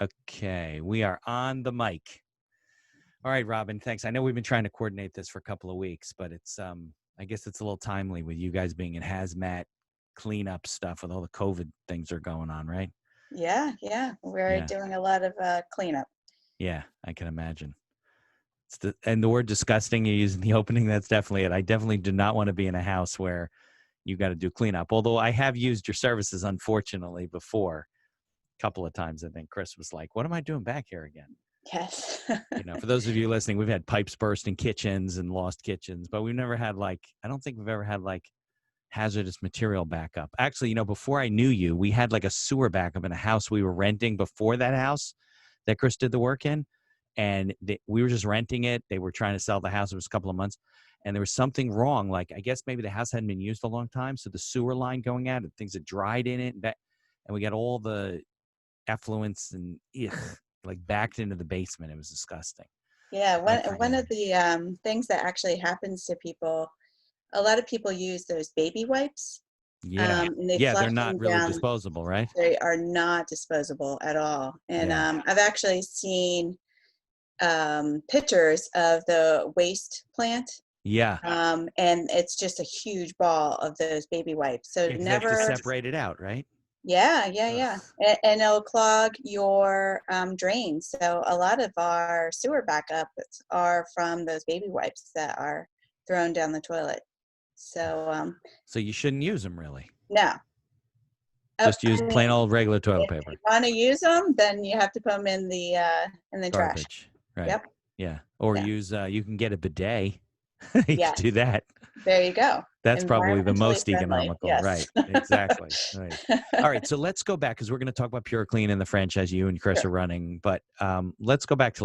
Okay, we are on the mic. All right, Robin, thanks. I know we've been trying to coordinate this for a couple of weeks, but it's I guess it's a little timely with you guys being in hazmat cleanup stuff with all the COVID things are going on, right? Yeah. We're Yeah. doing a lot of cleanup. Yeah, I can imagine. And the word disgusting you use in the opening, that's definitely it. I definitely do not want to be in a house where you got to do cleanup. Although I have used your services, unfortunately, before a couple of times. I think Chris was like, "What am I doing back here again?" Yes. For those of you listening, we've had pipes burst in kitchens and lost kitchens, but we've never had I don't think we've ever had hazardous material backup. Actually, before I knew you, we had a sewer backup in a house we were renting before that house that Chris did the work in. And we were just renting it. They were trying to sell the house. It was a couple of months. And there was something wrong. I guess maybe the house hadn't been used a long time. So the sewer line going out and things had dried in it. And we got all the effluents and backed into the basement. It was disgusting. Yeah, That one kind of the things that actually happens to people, a lot of people use those baby wipes, yeah. and they Yeah, flush they're not them really down. disposable, right? They are not disposable at all. And Yeah. I've actually seen pictures of the waste plant, Yeah. and it's just a huge ball of those baby wipes. So Yeah, because they have to never, separate it out, right? yeah. Ugh. And it'll clog your drains. So a lot of our sewer backups are from those baby wipes that are thrown down the toilet. So So you shouldn't use them, really. no. Just use I plain mean, old regular toilet if you paper. want to use them, then you have to put them in the trash. Garbage. Right. Yep. Yeah. Or Yeah. use, you can get a bidet. You could do Yes. that. There you go. That's probably the Environmentally most friendly. economical. Yes. Right. Exactly. Right. All right. So let's go back because we're going to talk about Puroclean and the franchise you and Chris Sure. are running. But let's go back to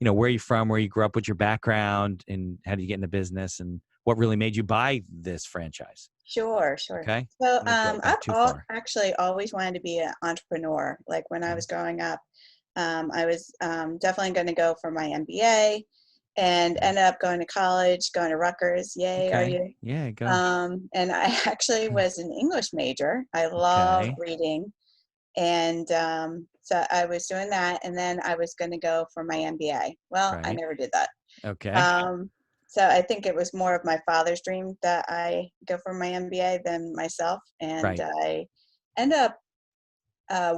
where you're from, where you grew up, what's your background, and how did you get into business, and what really made you buy this franchise. Sure. Okay. So Don't go back I've too far. actually always wanted to be an entrepreneur. Like when I Okay. was growing up, I was definitely going to go for my MBA and Okay. ended up going to college, going to Rutgers. Yay, are Okay. you? Yeah. Go. And I actually was an English major. I love Okay. reading. And so I was doing that. And then I was going to go for my MBA. Well, I Right. never did that. Okay. Um, so I think it was more of my father's dream that I go for my MBA than myself. And Right. I ended up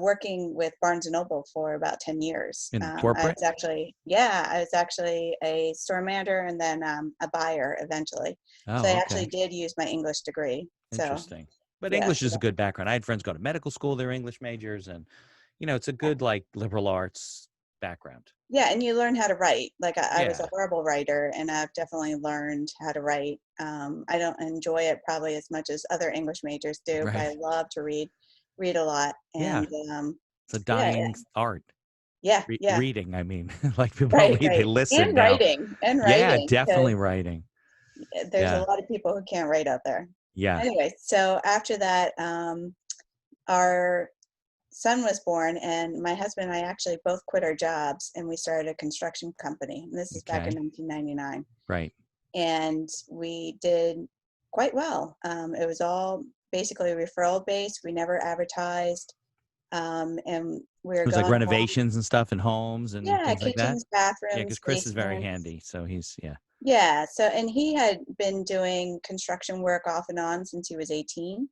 working with Barnes and Noble for about 10 years. In I corporate. was actually, yeah, I was actually a store manager and then a buyer eventually. So I Oh, actually okay. did use my English degree. So Interesting. But yeah, English is a good background. I had friends go to medical school, they're English majors, and it's a good liberal arts background. yeah, and you learn how to write. Like I was a Yeah. horrible writer, and I've definitely learned how to write. I don't enjoy it probably as much as other English majors do, but I Right. love to read a lot. Yeah. And It's a yeah, dying art. yeah, Reading, I mean, people don't read, they right. listen now. And Yeah, writing, because definitely writing. there's a Yeah. lot of people who can't write out there. Yeah. Anyway, so after that, our son was born, and my husband and I actually both quit our jobs, and we started a construction company. And this is back in Okay. 1999. Right. And we did quite well. It was all basically referral based. We never advertised, and we It were was like going home. renovations and stuff in homes and Yeah, things like that. kitchens, Yeah, because bathrooms, Chris is very basements. handy. So yeah. Yeah. So, and he had been doing construction work off and on since he was 18.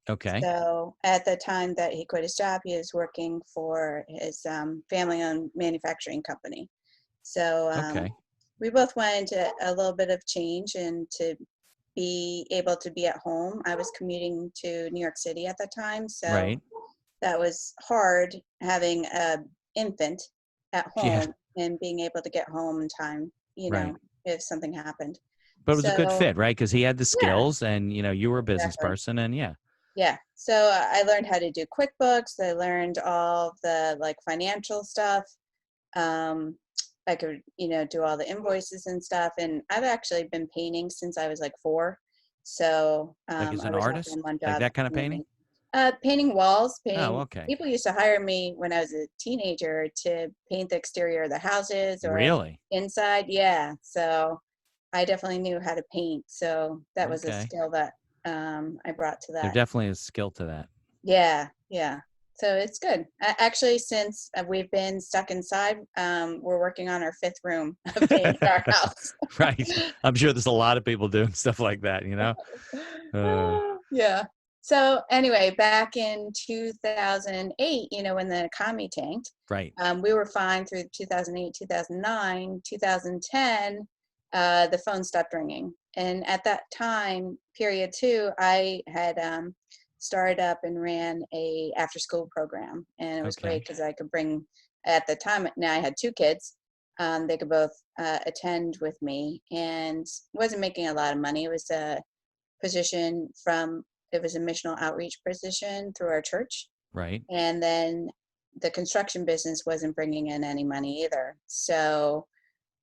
Okay. So at the time that he quit his job, he was working for his family-owned manufacturing company. So Okay. we both wanted a little bit of change and to be able to be at home. I was commuting to New York City at the time, so Right. that was hard having a infant at Yeah. home and being able to get home in time, Right. if something happened. But it was a good So fit, right? Because he had the yeah, skills and, you were a business exactly. person and yeah. Yeah. So I learned how to do QuickBooks. I learned all the financial stuff. Um, I could, do all the invoices and stuff. And I've actually been painting since I was like 4. So Like as I an would hop artist, on one like job that kind of painting. painting. Painting walls, Oh, painting. okay. People used to hire me when I was a teenager to paint the exterior of the houses or Really? inside. Yeah. So I definitely knew how to paint. So that was a Okay. skill that I brought to There that. definitely is skill to that. Yeah. So it's good. Actually, since we've been stuck inside, we're working on our fifth room of painting our house. Right. I'm sure there's a lot of people doing stuff like that, you know? Uh, Yeah. So anyway, back in 2008, when the economy tanked, right. we were fine through 2008, 2009, 2010. The phone stopped ringing, and at that time, period two, I had started up and ran a after school program, and it was great Okay. because I could bring. At the time, now I had two kids. They could both attend with me, and wasn't making a lot of money. It was a position from it was a missional outreach position through our church, Right. and then the construction business wasn't bringing in any money either, so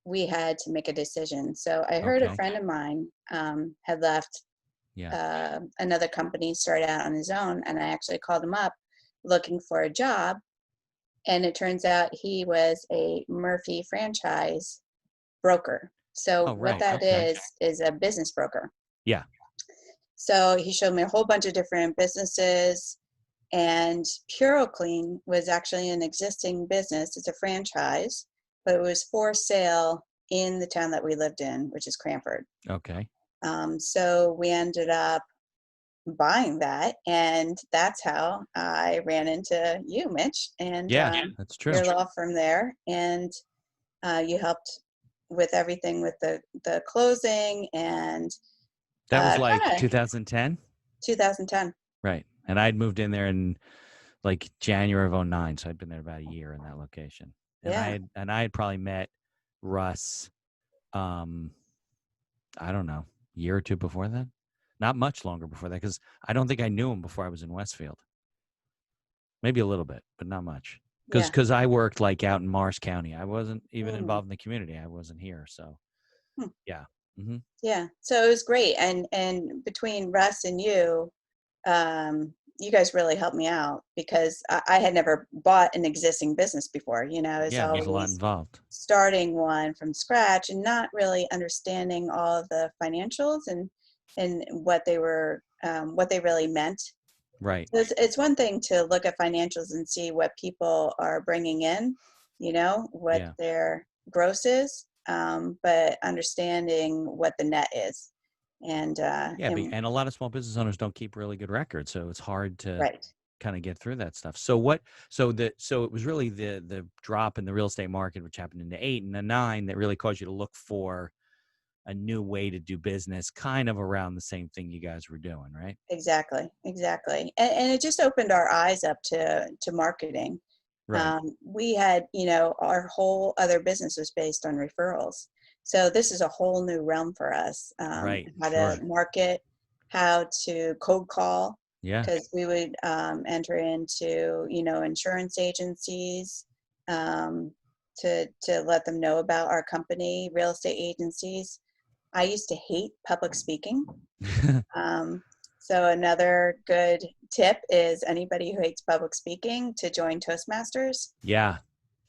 we had to make a decision. So I heard a Okay. friend of mine had left Yeah. another company, started out on his own, and I actually called him up looking for a job, and it turns out he was a Murphy franchise broker. So Oh, what right. that Okay. is a business broker. Yeah. So he showed me a whole bunch of different businesses, and Puroclean was actually an existing business. It's a franchise, but it was for sale in the town that we lived in, which is Cranford. Okay. So we ended up buying that, and that's how I ran into you, Mitch, and Yeah, that's true. your law firm there, and you helped with everything with the closing and That was like kind of 2010. 2010. Right. And I'd moved in there in like January of '09, so I'd been there about a year in that location. And Yeah. I had probably met Russ um I don't know, a year or two before that. Not much longer before that cuz I don't think I knew him before I was in Westfield. Maybe a little bit, but not much. Yeah. Cuz I worked like out in Morris County. I wasn't even Mm. involved in the community. I wasn't here, so Hmm. yeah. Mhm. Yeah. So it was great. And between Russ and you guys really helped me out because I had never bought an existing business before. I was Yeah, there's a lot always involved. starting one from scratch and not really understanding all of the financials and what they really meant. Right. So it's one thing to look at financials and see what people are bringing in, what Yeah. their gross is, but understanding what the net is. And Yeah, and a lot of small business owners don't keep really good records, so it's hard to right, kind of get through that stuff. So it was really the drop in the real estate market, which happened in the '08 and the '09, that really caused you to look for a new way to do business, kind of around the same thing you guys were doing, right? exactly. And it just opened our eyes up to marketing. Right. We had, our whole other business was based on referrals. So this is a whole new realm for us. Right. How to Sure. market, how to cold call, Yeah. because we would enter into, insurance agencies to let them know about our company, real estate agencies. I used to hate public speaking. Um, so another good tip is anybody who hates public speaking to join Toastmasters. Yeah.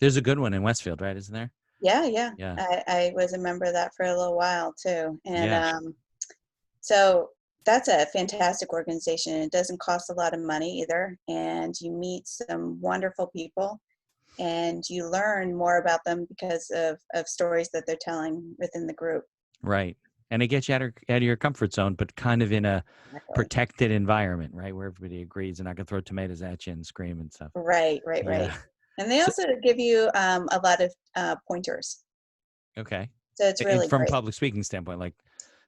There's a good one in Westfield, right? Isn't there? Yeah, yeah. Yeah. I was a member of that for a little while too. And Yeah. so that's a fantastic organization. It doesn't cost a lot of money either. And you meet some wonderful people and you learn more about them because of stories that they're telling within the group. Right. And it gets you out of your comfort zone, but kind of in a Exactly. protected environment, right? Where everybody agrees and I can throw tomatoes at you and scream and stuff. Right. Yeah. And they So, also give you a lot of pointers. okay. So it's really From great. public speaking standpoint, like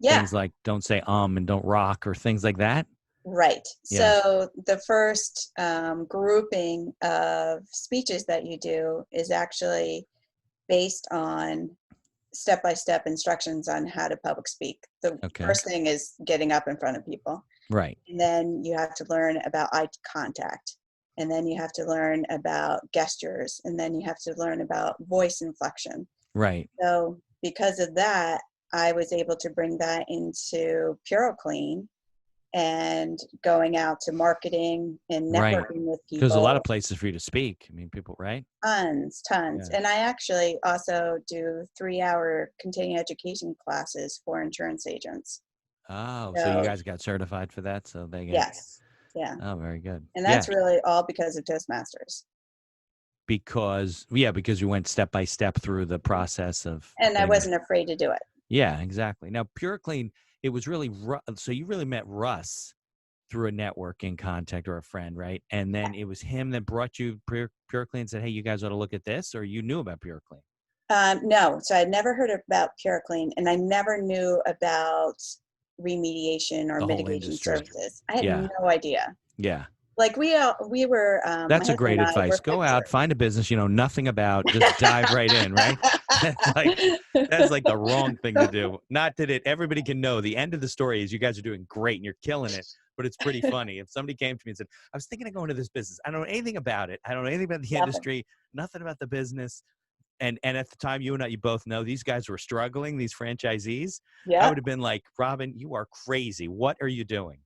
Yeah, things like don't say and don't rock or things like that. right. Yeah. So the first grouping of speeches that you do is actually based on step-by-step instructions on how to public speak. The Okay. first thing is getting up in front of people. Right. And then you have to learn about eye contact. And then you have to learn about gestures. And then you have to learn about voice inflection. Right. So because of that, I was able to bring that into Puroclean and going out to marketing and Right. networking with Because a lot people, of places for you to speak. I mean, people, right? tons. Yeah. And I actually also do 3-hour continuing education classes for insurance agents. Oh, so you So guys got certified for that? So they get, yes. Yeah. Oh, very good. And Yeah. that's really all because of Toastmasters. Because you went step by step through the process of And I putting it. wasn't afraid to do it. Yeah, exactly. Now, Puroclean, it was really, so you really met Russ through a networking contact or a friend, right? And then it was him that brought you Puroclean and said, hey, you guys ought to look at this, or you knew about Puroclean? No, so I'd never heard about Puroclean, and I never knew about remediation or The whole mitigation industry. services. I had Yeah. no idea. Yeah. Like we were, my That's a husband great and I advice. were Go out, fixers. find a business you know nothing about, just dive right in, right? That's like the wrong thing to do. Not that everybody can know the end of the story is you guys are doing great and you're killing it, but it's pretty funny. If somebody came to me and said, I was thinking of going to this business. I don't know anything about it. I don't know anything about the Nothing. industry, nothing about the business. And at the time, you and I, you both know these guys were struggling, these franchisees. I Yep. would have been like, Robin, you are crazy. What are you doing?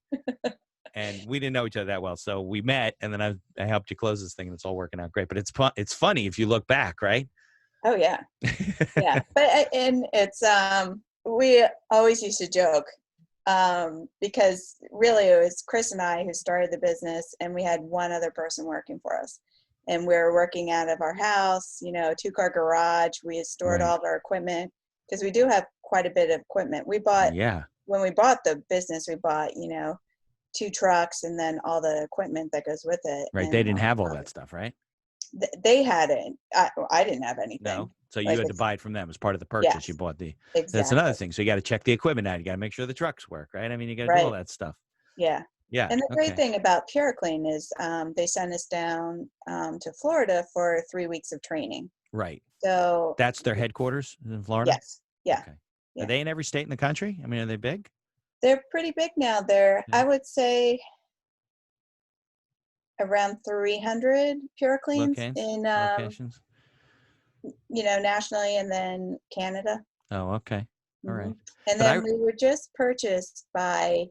And we didn't know each other that well. So we met, and then I helped you close this thing, and it's all working out great. But it's funny if you look back, right? Oh yeah. Yeah. But and it's we always used to joke because really it was Chris and I who started the business, and we had one other person working for us. And we were working out of our house, 2-car garage. We had stored Right. all of our equipment because we do have quite a bit of equipment. We bought, Yeah. when we bought the business, we bought, 2 trucks and then all the equipment that goes with it. Right. They And didn't have all that stuff, right? they had it. I didn't have anything. No. So you Like had to it's, buy it from them as part of the purchase. You yes, bought that's exactly. another thing. So you got to check the equipment out. You got to make sure the trucks work, right? I mean, you got to do all Right. that stuff. Yeah. Yeah. And the great Okay. thing about Puroclean is they sent us down to Florida for 3 weeks of training. Right. So That's their headquarters in Florida? yes, yeah, Okay. Are yeah. they in every state in the country? I mean, are they big? They're pretty big now. They're, Yeah. I would say, around 300 Purocleans in, Locations? nationally, and then Canada. Oh, okay. All Hmm. right. And But then we were just purchased by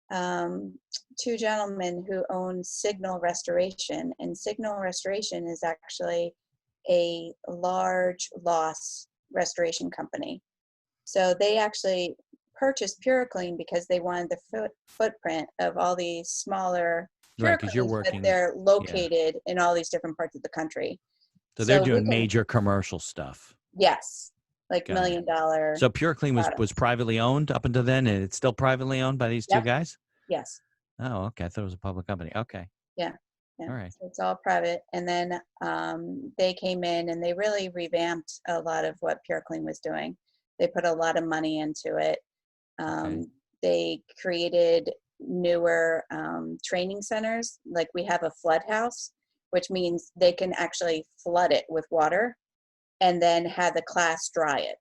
um, 2 gentlemen who own Signal Restoration, and Signal Restoration is actually a large loss restoration company. So they actually purchased Puroclean because they wanted the footprint of all these smaller right, because you're Purocleans, but working. they're Yeah. located in all these different parts of the country. So they're So we doing can, major commercial stuff. yes, like Got it. $1 million So Puroclean was products. privately owned up until then, and it's still privately owned by these two Yep. guys? Yes. Oh, okay. I thought it was a public company. Okay. Yeah. Yeah. All right. So it's all private. And then they came in and they really revamped a lot of what Puroclean was doing. They put a lot of money into it. Okay. They created newer training centers. Like we have a flood house, which means they can actually flood it with water and then have the class dry it.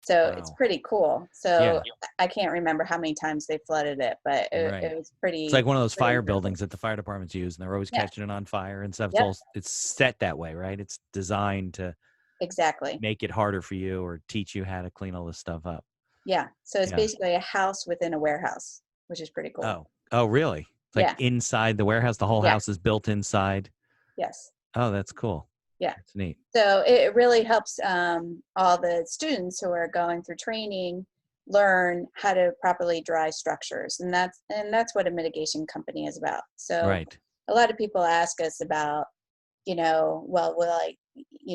So it's Wow. pretty cool. So Yeah. I can't remember how many times they flooded it, but Right. it was It's like one of those pretty fire impressive. buildings that the fire departments use, and they're always Yeah. catching it on fire and stuff. Yep. It's set that way, right? It's designed to Exactly. make it harder for you or teach you how to clean all this stuff up. Yeah. So it's Yeah. basically a house within a warehouse, which is pretty cool. Oh. Oh, really? It's like Yeah. inside the warehouse. The whole Yeah. house is built inside. Yes. Oh, that's cool. Yeah. That's neat. So it really helps all the students who are going through training learn how to properly dry structures, and that's what a mitigation company is about. So Right. a lot of people ask us about, well, will I,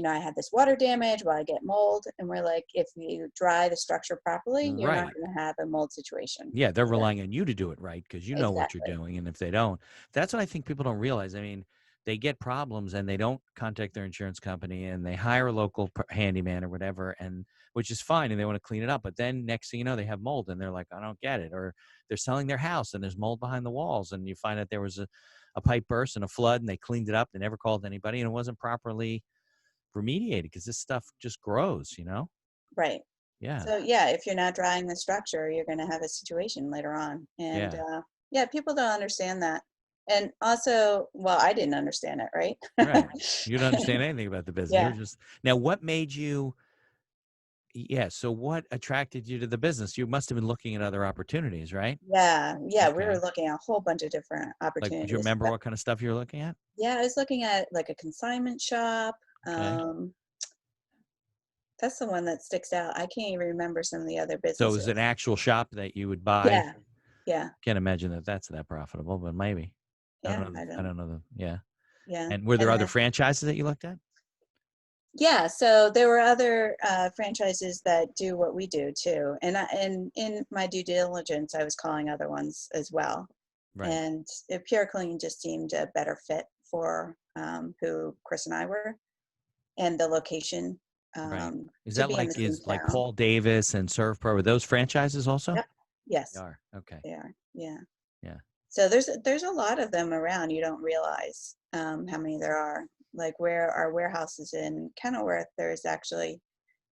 I had this water damage, will I get mold? And we're like, if you dry the structure properly, you're not Right. going to have a mold situation. Yeah, they're So, relying on you to do it right because you know what you're exactly. doing. And if they don't, that's what I think people don't realize. I mean, they get problems and they don't contact their insurance company and they hire a local handyman or whatever, and which is fine, and they want to clean it up. But then next thing you know, they have mold and they're like, I don't get it. Or they're selling their house and there's mold behind the walls, and you find out there was a pipe burst and a flood, and they cleaned it up. They never called anybody, and it wasn't properly remediated because this stuff just grows. Right. Yeah. So yeah, if you're not drying the structure, you're going to have a situation later on. And Yeah. yeah, people don't understand that. And also, well, I didn't understand it, right? Right. You don't understand anything about the business. You're Yeah. just now. What made you? Yeah. So what attracted you to the business? You must have been looking at other opportunities, right? Yeah. Yeah. We were Okay. looking at a whole bunch of different Like, do you opportunities. remember what kind of stuff you were looking at? Yeah, I was looking at like a consignment shop. Okay. That's the one that sticks out. I can't even remember some of the other So it was an businesses. actual shop that you would buy. Yeah. Yeah. Can't imagine that that's that profitable, but maybe. Yeah, I don't know them. Yeah. yeah. And were there And other then, franchises that you looked at? yeah, so there were other franchises that do what we do too. And in my due diligence, I was calling other ones as well. Right. And Puroclean just seemed a better fit for who Chris and I were, and the location, Right. Is to that be in the same like town. Paul Davis and Serve Pro? Are those franchises also? Yep. They Yes, are. Okay. they are. Yeah. Yeah. So there's a lot of them around. You don't realize how many there are. Like where our warehouse is in Kenilworth, there's actually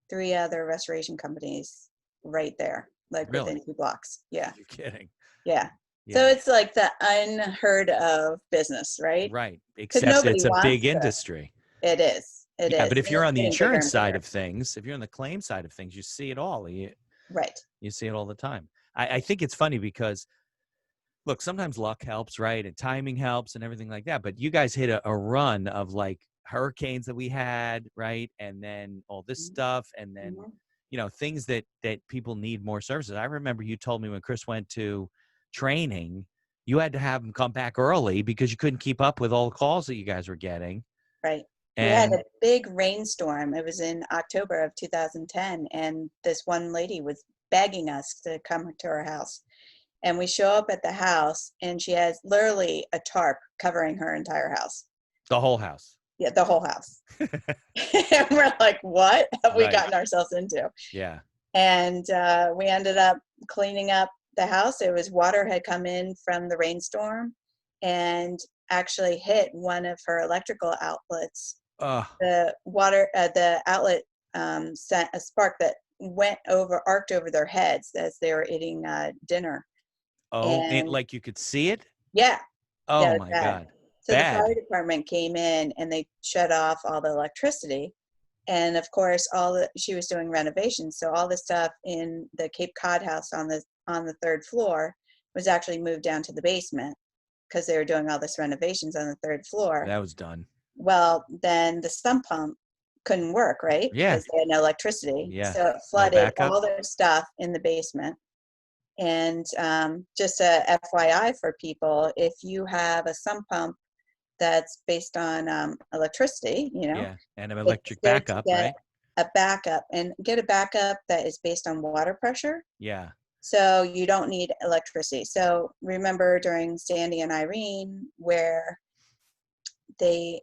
three other restoration companies right there, like Really? within 2 blocks. Yeah, You're kidding. yeah. So Yeah. it's like the unheard of business, right? Right. Because Except nobody it's a wants big to. industry. It is. It Yeah, but is, if and you're it's on the getting bigger insurance and side bigger. of things, if you're on the claim side of things, you see it all. Right. You see it all the time. I think it's funny because look, sometimes luck helps, right? And timing helps and everything like that. But you guys hit a run of like hurricanes that we had, right? And then all this stuff, and then Mm-hmm. things that people need more services. I remember you told me when Chris went to training, you had to have him come back early because you couldn't keep up with all the calls that you guys were getting. Right. We had And a big rainstorm. It was in October of 2010, and this one lady was begging us to come to her house. And we show up at the house, and she has literally a tarp covering her entire house. the whole house. Yeah, the whole house. And we're like, what have we Right. gotten ourselves into? Yeah. And we ended up cleaning up the house. It was water had come in from the rainstorm and actually hit one of her electrical outlets. Uh, The outlet sent a spark that arced over their heads as they were eating dinner. oh, it, And like you could see it? yeah, yeah, Oh it was my bad. God. So the fire Bad. department came in and they shut off all the electricity. And of course, she was doing renovations, so all the stuff in the Cape Cod house on the third floor was actually moved down to the basement because they were doing all this renovations on the third floor. That was done. Well, then the sump pump couldn't work, right? Yeah. Because they had no electricity. Yeah. So it No flooded backup. all their stuff in the basement. And just a FYI for people, if you have a sump pump that's based on electricity, Yeah. And an it's electric good to backup, get right? a backup and get a backup that is based on water pressure. Yeah. So you don't need electricity. So remember during Sandy and Irene, where we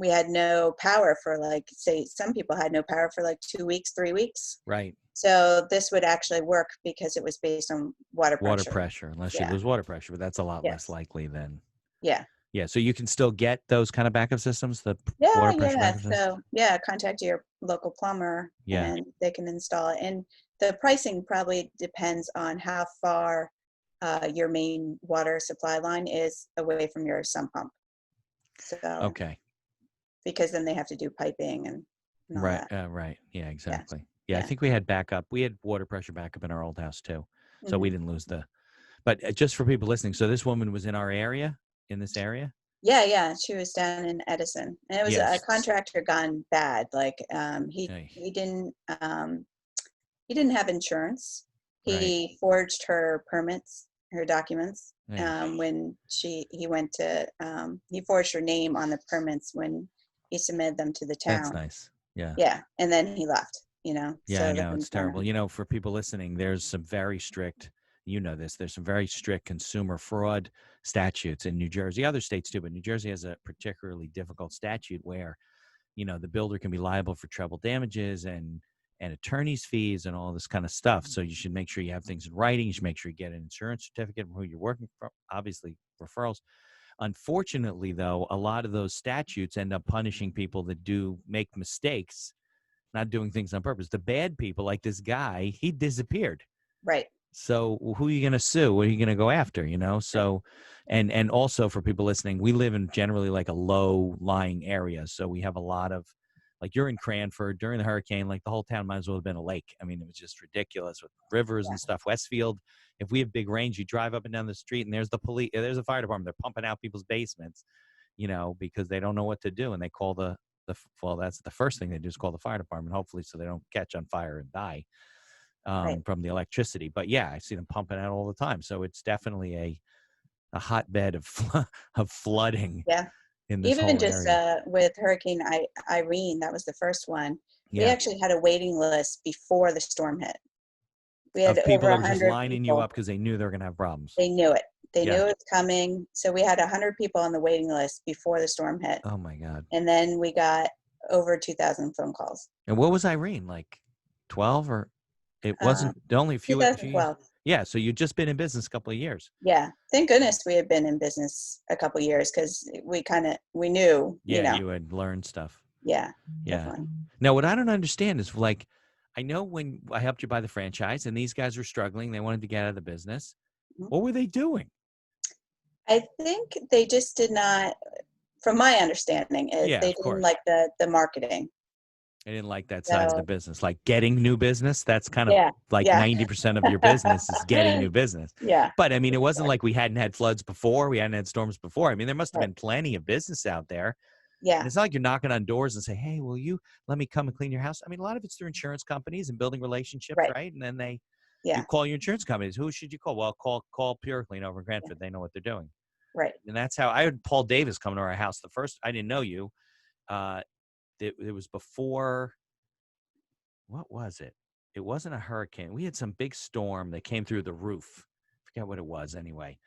had no power for like, say, some people had no power for like 2 weeks, 3 weeks. Right. So this would actually work because it was based on water Water pressure. pressure, unless you Yeah. lose water pressure, but that's a lot less Yes. likely than. Yeah. Yeah. So you can still get those kind of backup systems, the Yeah. water pressure Yeah. backup systems? So yeah, contact your local plumber Yeah. and they can install it. And the pricing probably depends on how far your main water supply line is away from your sump pump. So Okay. because then they have to do piping and all Right. that. Right. Yeah, Yeah. exactly. Yeah. I Yeah. think we had backup. We had water pressure backup in our old house too. So we Hmm. didn't lose but just for people listening. So this woman was in our area, in this area? Yeah, yeah. She was down in Edison, and it was a Yes. contractor gone bad. Like Hey, he didn't have insurance. right. He forged her permits, her documents. Hey, When he went to he forged her name on the permits when he submitted them to the that's town. nice. Yeah. Yeah, and then he left. Yeah, I So know then it's kind of terrible. For people listening, there's some very strict, there's some very strict consumer fraud statutes in New Jersey, other states too, but New Jersey has a particularly difficult statute where, the builder can be liable for treble damages and attorney's fees and all this kind of stuff. So you should make sure you have things in writing. You should make sure you get an insurance certificate from who you're working for, obviously referrals. Unfortunately, though, a lot of those statutes end up punishing people that do make mistakes, not doing things on purpose. The bad people, like this guy, he disappeared. right, So who are you going to sue? What are you going to go after? right, So, and also for people listening, we live in generally like a low lying area. So we have a lot of, like you're in Cranford during the hurricane, like the whole town might as well have been a lake. I mean, it was just ridiculous with rivers yeah, and stuff. Westfield, if we have big rains, you drive up and down the street and there's the police, there's a fire department. They're pumping out people's basements, because they don't know what to do. And they call well, that's the first thing they do is call the fire department, hopefully, so they don't catch on fire and die right, from the electricity. But yeah, I see them pumping out all the time. So it's definitely a hotbed of of flooding Yeah. in this Even whole just area. with Hurricane Irene, that was the first one. We Yeah. actually had a waiting list before the storm hit. We had Of people over that were just 100 lining you people. up because they knew they were going to have problems. They knew it. They knew Yeah. it was coming. So we had 100 people on the waiting list before the storm hit. Oh my God. And then we got over 2,000 phone calls. And what was Irene like? 12 or it Um, wasn't only a few years. 2012. Yeah. So you'd just been in business a couple of years. Yeah. Thank goodness we had been in business a couple years because we knew, Yeah. You had learned stuff. Yeah, Yeah. definitely. Now, what I don't understand is like, I know when I helped you buy the franchise and these guys were struggling, they wanted to get out of the business. Mhm. What were they doing? I think they just did not, from my understanding, is Yeah, they of didn't course. like the marketing. I didn't like that side of the So business. Like getting new business, that's kind of yeah, like yeah, 90% of your business is getting new business. yeah, But I mean, it wasn't exactly. like we hadn't had floods before, we hadn't had storms before. I mean, there must have Right. been plenty of business out there. And Yeah, it's not like you're knocking on doors and say, "Hey, will you let me come and clean your house?" I mean, a lot of it's through insurance companies and building relationships, right. right? And then you Yeah, call your insurance companies. Who should you call? Well, call Puroclean over in yeah, Grandford. They know what they're doing. right. And that's how I had Paul Davis come to our house. The first I didn't know you. Uh, it was before. What was it? It wasn't a hurricane. We had some big storm that came through the roof. I forget what it was anyway.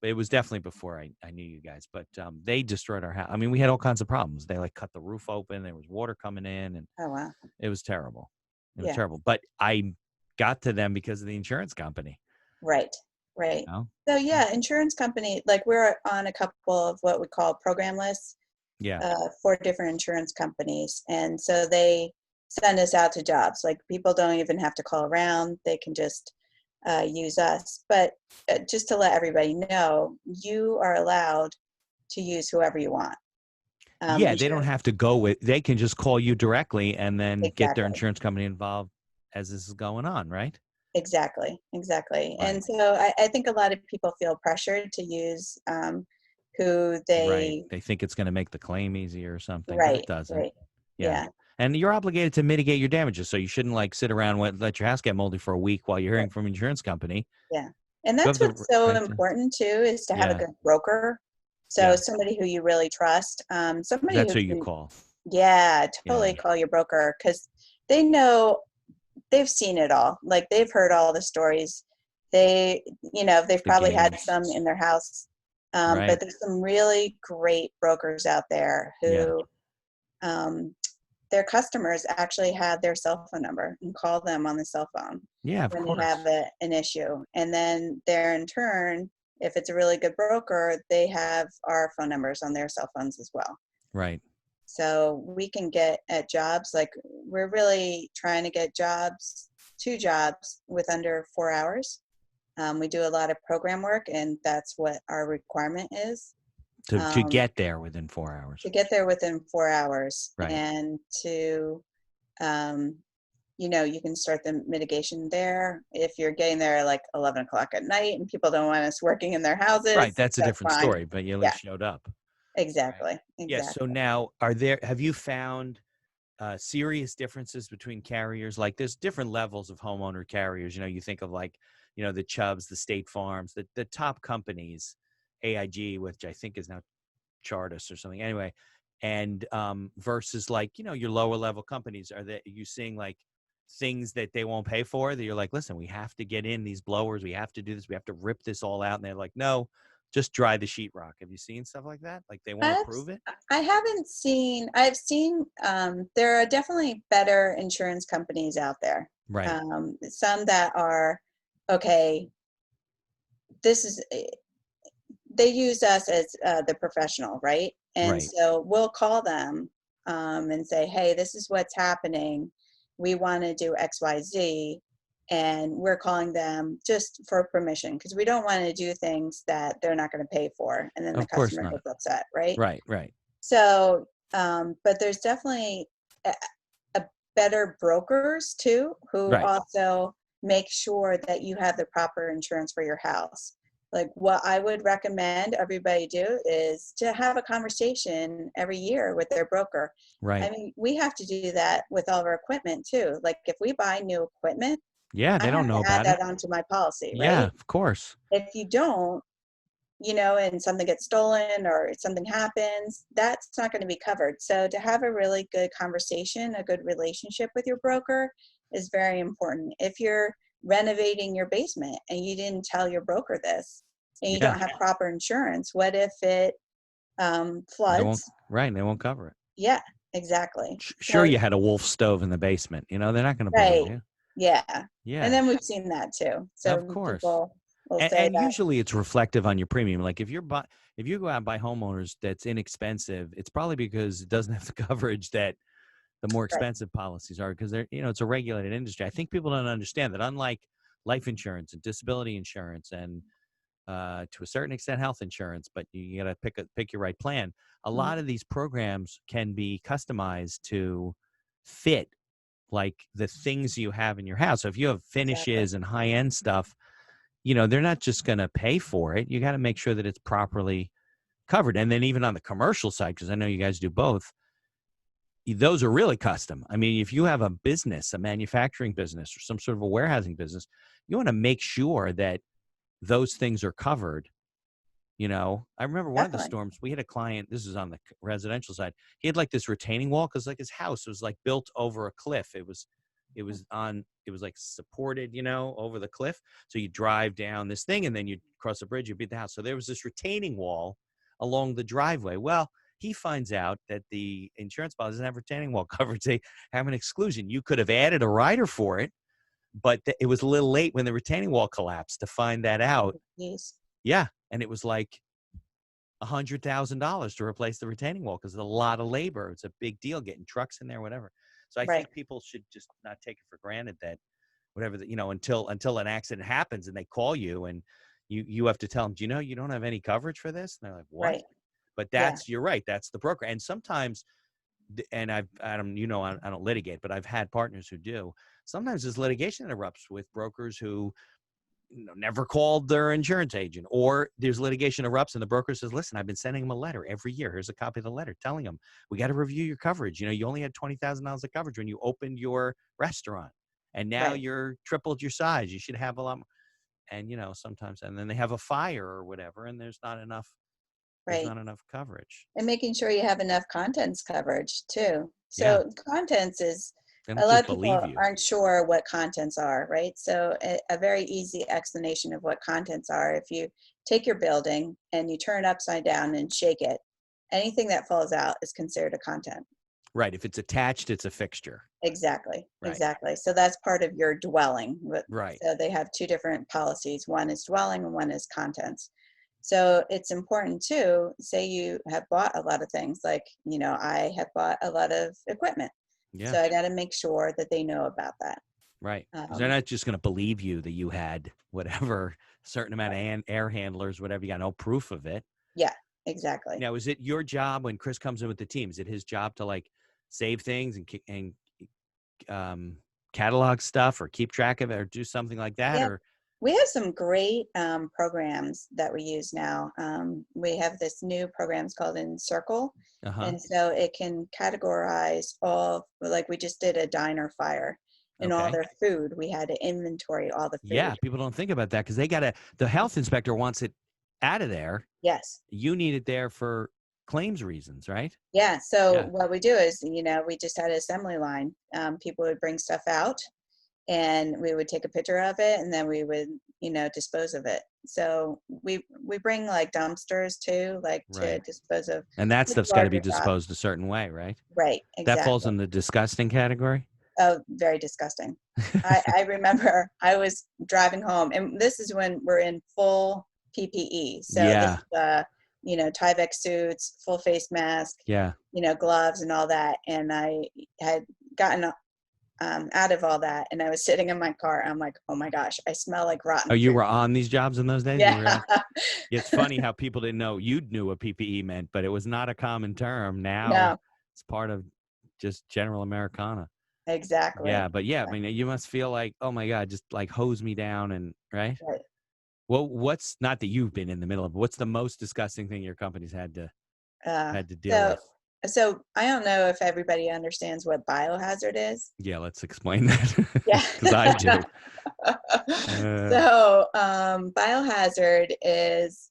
It was definitely before I knew you guys, but they destroyed our house. I mean, we had all kinds of problems. They like cut the roof open. There was water coming in, and Oh wow. it was terrible. It was Yeah, terrible. But I got to them because of the insurance company. right, right. You know? So yeah, insurance company, like we're on a couple of what we call program lists Yeah. for different insurance companies, and so they send us out to jobs. Like people don't even have to call around; they can just use us. But just to let everybody know, you are allowed to use whoever you want. Yeah, You they don't should have to go with. They can just call you directly and then get their exactly, insurance company involved as this is going on, right? exactly. Right. And so I think a lot of people feel pressured to use who Right. they They think it's going to make the claim easier or something, but it right, doesn't. right, Yeah. yeah, And you're obligated to mitigate your damages. So you shouldn't like sit around and let your house get moldy for a week while you're hearing right, from an insurance company. yeah. And You have that's the what's so right to, important too is to have a yeah. good broker. So Yeah. somebody who you really trust, somebody That's who who you can, call. yeah, Yeah. totally call your broker because they know they've seen it all. Like they've heard all the stories. They, they've The probably had games. some in their house. But Right. there's some really great brokers out there Yeah. who um, their customers actually have their cell phone number and call them on the cell phone Yeah, of when they have course. an issue. And then they're in turn, if it's a really good broker, they have our phone numbers on their cell phones as well. Right. So we can get at jobs, like we're really trying to get two jobs with under 4 hours. We do a lot of program work, and that's what our requirement is To um, get there within 4 hours. to get there within 4 hours Right. and to, um, you can start the mitigation there. If you're getting there at like 11 o'clock at night and people don't want us working in their Right. houses, That's a that's different fine. story, but you at Yeah, least showed up. Right. exactly. Yes. So Exactly. now, have you found serious differences between carriers? Like, there's different levels of homeowner carriers. You think of like, the Chubbs, the State Farms, the top companies, AIG, which I think is now Chartis or something. Anyway, and versus like, your lower level companies. Are you seeing like things that they won't pay for that you're like, listen, we have to get in these blowers, we have to do this, we have to rip this all out, and they're like, no, just dry the sheetrock. Have you seen stuff like that? Like they won't I've, approve it? I haven't seen, I've seen, there are definitely better insurance companies out there. Right. Some that are, okay, this is, they use us as the professional, right? And Right. so we'll call them and say, hey, this is what's happening. We want to do XYZ. And we're calling them just for permission because we don't want to do things that they're not going to pay for. And then the Of course customer not. gets upset, right? Right. Right. So, but there's definitely a, a better brokers too, who Right. also make sure that you have the proper insurance for your house. Like what I would recommend everybody do is to have a conversation every year with their broker. I Right. mean, we have to do that with all of our equipment too. Like if we buy new equipment, Yeah, I they don't have know to add about it. that onto my policy, Yeah, right? of course. If you don't, and something gets stolen or something happens, that's not going to be covered. So to have a really good conversation, a good relationship with your broker is very important. If you're renovating your basement and you didn't tell your broker this and you Yeah. don't have proper insurance, what if it They won't, floods? right. They won't cover it. Yeah, exactly. Sure, So, you had a wolf stove in the basement. They're not going to believe right. you. Yeah. And Yeah, then we've seen that too. of So course. people will And, say and that, usually it's reflective on your premium. Like if you go out and buy homeowners that's inexpensive, it's probably because it doesn't have the coverage that the more right. expensive policies are, because it's a regulated industry. I think people don't understand that, unlike life insurance and disability insurance and to a certain extent health insurance, but you got to pick your right plan. A Mhm. lot of these programs can be customized to fit like the things you have in your house. So if you have Exactly. finishes and high end stuff, they're not just going to pay for it. You got to make sure that it's properly covered. And then even on the commercial side, because I know you guys do both, those are really custom. I mean, if you have a business, a manufacturing business or some sort of a warehousing business, you want to make sure that those things are covered. I remember one of the Definitely. storms, we had a client, this is on the residential side. He had like this retaining wall because like his house was like built over a cliff. It was like supported, over the cliff. So you drive down this thing and then you cross the bridge, you beat the house. So there was this retaining wall along the driveway. Well, he finds out that the insurance policy doesn't have retaining wall coverage. They have an exclusion. You could have added a rider for it, but it was a little late when the retaining wall collapsed to find that out. Yes. Yeah. And it was like $100,000 to replace the retaining wall because it's a lot of labor. It's a big deal getting trucks in there, whatever. So I Right. think people should just not take it for granted that whatever until an accident happens and they call you and you have to tell them, do you know you don't have any coverage for this? And they're like, what? Right. But Yeah. you're right. That's the broker. And sometimes, and I don't litigate, but I've had partners who do. Sometimes there's litigation that erupts with brokers who never called their insurance agent, or there's litigation erupts and the broker says, listen, I've been sending them a letter every year. Here's a copy of the letter telling them we got to review your coverage. You only had $20,000 of coverage when you opened your restaurant and now Right. you're tripled your size. You should have a lot more. And, sometimes, and then they have a fire or whatever, and there's Right. not enough coverage. And making sure you have enough contents coverage too. Yeah. So contents is, They a don't lot just of people believe you. aren't sure what contents are, right? So a very easy explanation of what contents are, if you take your building and you turn it upside down and shake it, anything that falls out is considered a content. Right. If it's attached, it's a fixture. Exactly, Right. exactly. So that's part of your dwelling. Right. So they have two different policies. One is dwelling and one is contents. So it's important too, say you have bought a lot of things, like, I have bought a lot of equipment. Yeah. So I got to make sure that they know about that. Right. Because they're Um, not just going to believe you that you had whatever certain amount of air handlers, whatever. You got no proof of it. yeah, exactly. Now, is it your job when Chris comes in with the team? Is it his job to like save things and um, catalog stuff or keep track of it or do something like that? Yeah. Or We have some great programs that we use now. We have this new program it's called Encircle. uh-huh. And so it can categorize all, like we just did a diner fire and all Okay. their food. We had to inventory all the Yeah, food. people don't think about that because the health inspector wants it out of there. Yes. You need it there for claims reasons, right? Yeah. So Yeah. what we do is, we just had an assembly line. People would bring stuff out and we would take a picture of it and then we would, dispose of it. So we bring like dumpsters too, like to Right. dispose of And that just stuff's got to be larger stuff. disposed a certain way, right? Right. That falls Exactly. in the disgusting category. Oh, very disgusting. I remember I was driving home, and this is when we're in full PPE. So this Yeah. is Tyvek suits, full face mask, Yeah. gloves and all that. And I had gotten out of all that, and I was sitting in my car. I'm like, oh my gosh, I smell like Oh, rotten you food. were on these jobs in those days? You were Yeah. at It's funny how people didn't know you knew what PPE meant, but it was not a common term. Now No, it's part of just general Americana. exactly. Yeah, but yeah, I mean, you must feel like, oh my God, just like hose me down and right. Right. Well, what's not that you've been in the middle of, what's the most disgusting thing your company's Uh, had to deal so, with? so I don't know if everybody understands what biohazard is. Yeah, let's explain that Yeah. because I do. Uh, So, biohazard is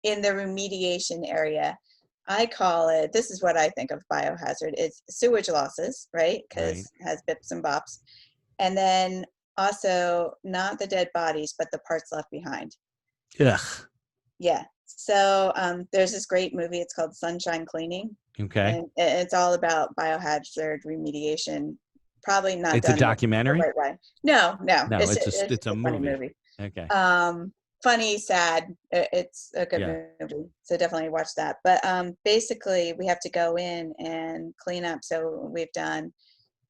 in the remediation area, I call it, this is what I think of biohazard, it's sewage losses, right? Right. Because it has bips and bops. And then also not the dead bodies, but the parts left behind. Ugh. Yeah. So there's this great movie, it's called Sunshine Cleaning, Okay. and it's all about biohazard remediation, probably not It's a done the documentary? right way. No, no, No, it's it's just a a funny movie. movie. Okay. Funny, sad. It's a good Yeah. movie, so definitely watch that. But basically, we have to go in and clean up. So we've done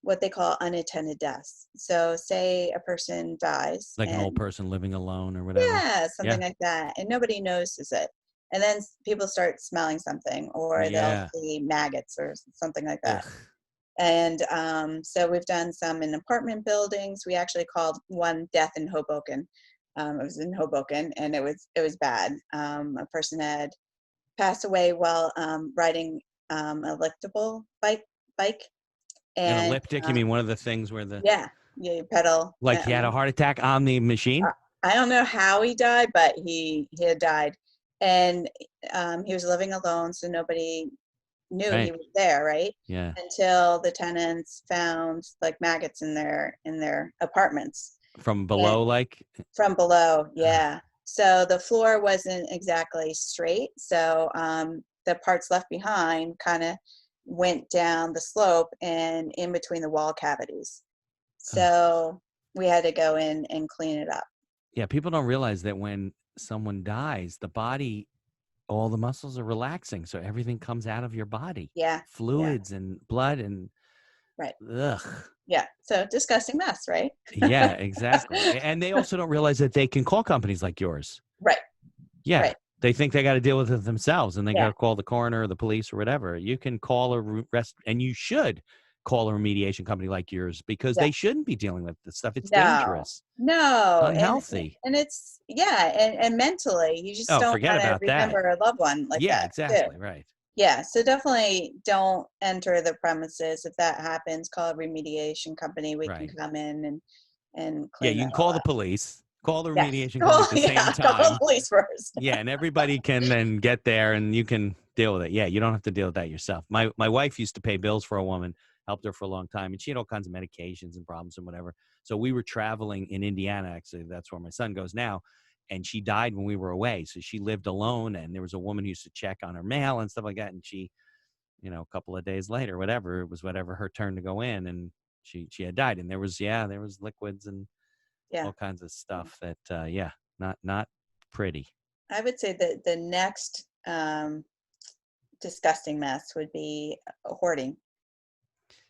what they call unattended deaths. So say a person dies, Like an old and person living alone or whatever. yeah, Yeah. something like that, and nobody notices it, and then people start smelling something, or they'll Yeah. see maggots or something like that. Ugh. And so we've done some in apartment buildings. We actually called one death in Hoboken. It was in Hoboken, and it was bad. A person had passed away while riding a liftable bike, An and elliptic, you mean one of the things where the yeah, yeah, you pedal. like he had a heart attack on the machine? I don't know how he died, but he had died, and he was living alone, so nobody knew he Right. was there, right? Yeah. Until the tenants found like maggots in their apartments. From And below, like from below, ugh. yeah. So the floor wasn't exactly straight. So the parts left behind kind of went down the slope and in between the wall cavities. Ugh. So we had to go in and clean it up. Yeah, people don't realize that when someone dies, the body, all the muscles are relaxing, so everything comes out of your body. Yeah, yeah, Fluids and blood and right. ugh. Yeah. So disgusting mess, right? Yeah, exactly. And they also don't realize that they can call companies like yours. Right, Yeah. right. They think they got to deal with it themselves and they got Yeah. to call the coroner or the police or whatever. You can call a rest and you should call a remediation company like yours because Yeah. they shouldn't be dealing with this stuff. It's No, dangerous, no, unhealthy. and it's yeah, and mentally, you just Oh, don't forget wanna about that. remember a loved one like Yeah, that too. exactly. Right. Yeah, so definitely don't enter the premises. If that happens, call a remediation company. We can Right. come in and Yeah, clean you that can all call the up. police, call the Yes. remediation company Call at the same yeah, call the time. police first. Yeah, and everybody can then get there and you can deal with it. Yeah, you don't have to deal with that yourself. My wife used to pay bills for a woman, helped her for a long time, and she had all kinds of medications and problems and whatever. So we were traveling in Indiana, actually, that's where my son goes now, and she died when we were away. So she lived alone, and there was a woman who used to check on her mail and stuff like that, and she, a couple of days later, whatever, it was whatever her turn to go in, and she had died. And there was liquids and Yeah. all kinds of stuff that not pretty. I would say that the next disgusting mess would be hoarding.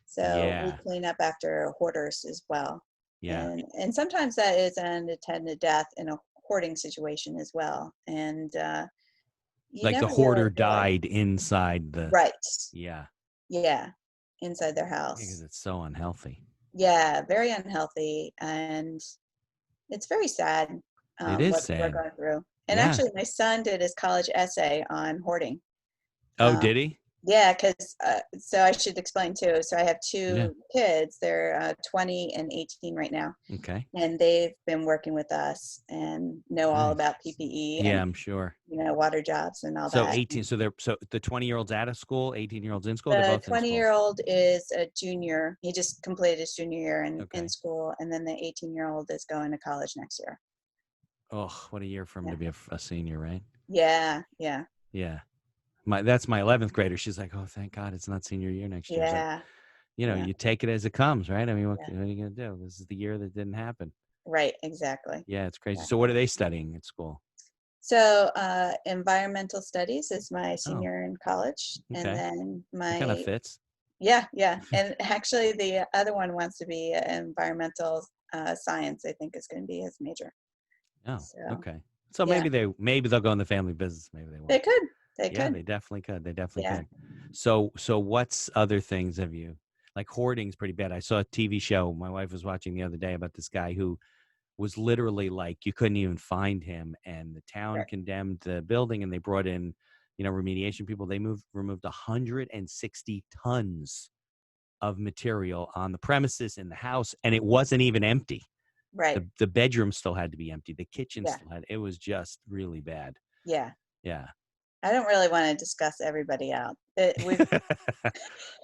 So we Yeah. clean up after hoarders as well. Yeah. And sometimes that is an unattended death in a hoarding situation as well. And you Like the never really hoarder realize. died inside the Right. yeah. Yeah. Inside their Yeah, because house. it's so unhealthy. Yeah. Very unhealthy. And it's very sad It is what we're sad. going through. And Yeah. actually, my son did his college essay on hoarding. Oh, Um, did he? Yeah, because so I should explain too. So I have Yeah. two kids. They're 20 and 18 right now, Okay. and they've been working with us and know all Nice. about PPE Yeah, and I'm sure. water jobs and all So that. 18, so the 20-year-old's out of school, 18-year-old's in school, they're The both in school. 20-year-old is a junior. He just completed his junior year in Okay. school, and then the 18-year-old is going to college next year. Oh, what a year for him Yeah, to be a senior, right? yeah, yeah, Yeah. That's my 11th grader. She's like, "Oh, thank God it's not senior year next year." It's like, yeah, yeah, you take it as it comes, right? I mean, yeah. what are you going to do? This is the year that didn't happen. Right, exactly. Yeah, it's crazy. Yeah. So what are they studying at school? So, environmental studies is my Oh, senior in college, and okay. then That kind of my fits. yeah, yeah, and actually the other one wants to be environmental science. I think is going to be his major. Oh, So, okay. So yeah, maybe they'll go in the family business. Maybe they they won't. could, they Yeah, could, they definitely could. They definitely yeah, could. So what's other things have you like hoarding's pretty bad. I saw a TV show my wife was watching the other day about this guy who was literally like you couldn't even find him and the town right, condemned the building and they brought in, remediation people. They removed 160 tons of material on the premises in the house and it wasn't even empty. right, The bedroom still had to be empty. The kitchen yeah, still had it was just really bad. Yeah. Yeah. I don't really want to discuss everybody out. We've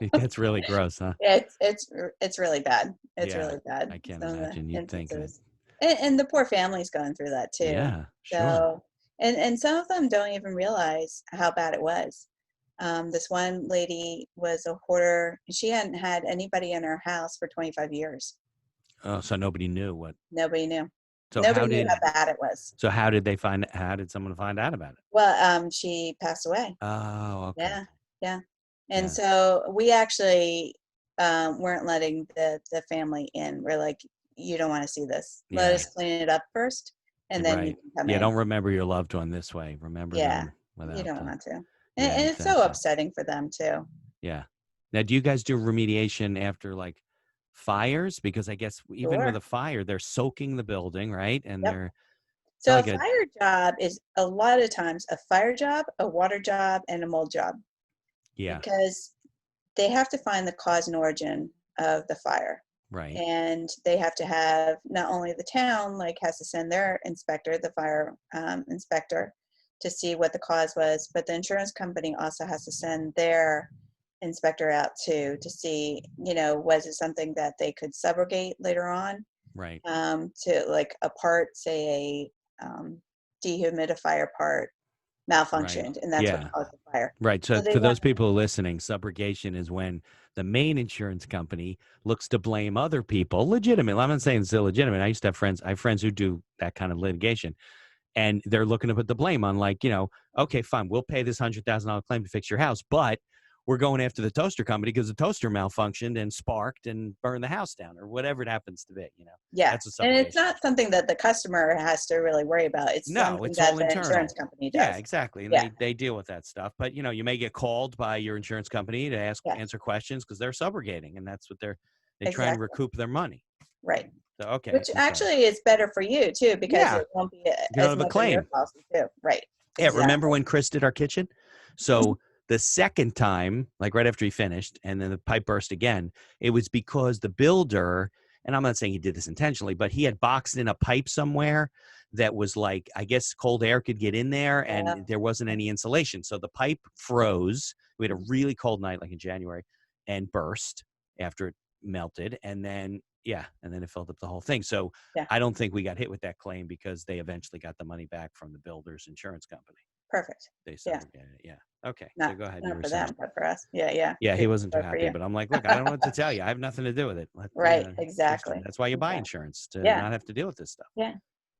It gets really gross, huh? it's really bad. It's Yeah. really bad. I can't Some of the imagine. You'd think that. instances, and the poor family's going through that too. Yeah, sure. So, and some of them don't even realize how bad it was. This one lady was a hoarder. She hadn't had anybody in her house for 25 years. Oh, so nobody knew what. Nobody knew. So Nobody knew how bad it was. how did someone find out about it? Well, she passed away. Oh, okay. Yeah, yeah. And Yeah. so we actually weren't letting the family in. We're like, you don't want to see this. Let Yeah. us clean it up first, and then you Right. can come Yeah, in. don't remember your loved one this way. Remember Yeah, them you without don't want to. yeah, And it's so exactly. upsetting for them too. Yeah. Now, do you guys do remediation after like fires? Because I guess even with Sure. a fire, they're soaking the building, right? And Yep. it's not So a like a fire job is a lot of times a fire job, a water job, and a mold job yeah, because they have to find the cause and origin of the fire. right, And they have to have not only the town like has to send their inspector, the fire inspector, to see what the cause was, but the insurance company also has to send their inspector out too to see, was it something that they could subrogate later on, right. to like a part, say a dehumidifier part Right. malfunctioned, and that's what Yeah. caused the fire. Right. So So they for want, those people listening, subrogation is when the main insurance company looks to blame other people legitimately. I'm not saying it's illegitimate. I have friends who do that kind of litigation, and they're looking to put the blame on, like, okay, fine, we'll pay this $100,000 claim to fix your house, but we're going after the toaster company because the toaster malfunctioned and sparked and burned the house down or whatever it happens to be. yeah, That's what and it's subrogation not is. something that the customer has to really worry about. It's No, something it's that all the insurance internal. company Yeah, does. exactly. And Yeah, they deal with that stuff. But you may get called by your insurance company to yes, answer questions because they're subrogating, and that's what they try and exactly. recoup their money. Right. So okay, Which I'm sorry. actually is better for you too, because Yeah, it won't be you don't as have a much on your claim. policy too. Right. Yeah, remember Exactly. when Chris did our kitchen? So the second time, like right after he finished, and then the pipe burst again, it was because the builder, and I'm not saying he did this intentionally, but he had boxed in a pipe somewhere that was like, I guess cold air could get in there Yeah. and there wasn't any insulation. So the pipe froze. We had a really cold night, like in January, and burst after it melted. And then, yeah, and then it filled up the whole thing. So Yeah. I don't think we got hit with that claim because they eventually got the money back from the builder's insurance company. Perfect. They Yeah. subrogated it. Yeah. Okay. So Not go ahead. You not were for saying. them, but for us. Yeah. Yeah. Yeah, he Good wasn't too for happy, you. but I'm like, look, I don't know what to tell you. I have nothing to do with it. Right. Exactly. That's why you buy Exactly. insurance to Yeah. not have to deal with this stuff. Yeah.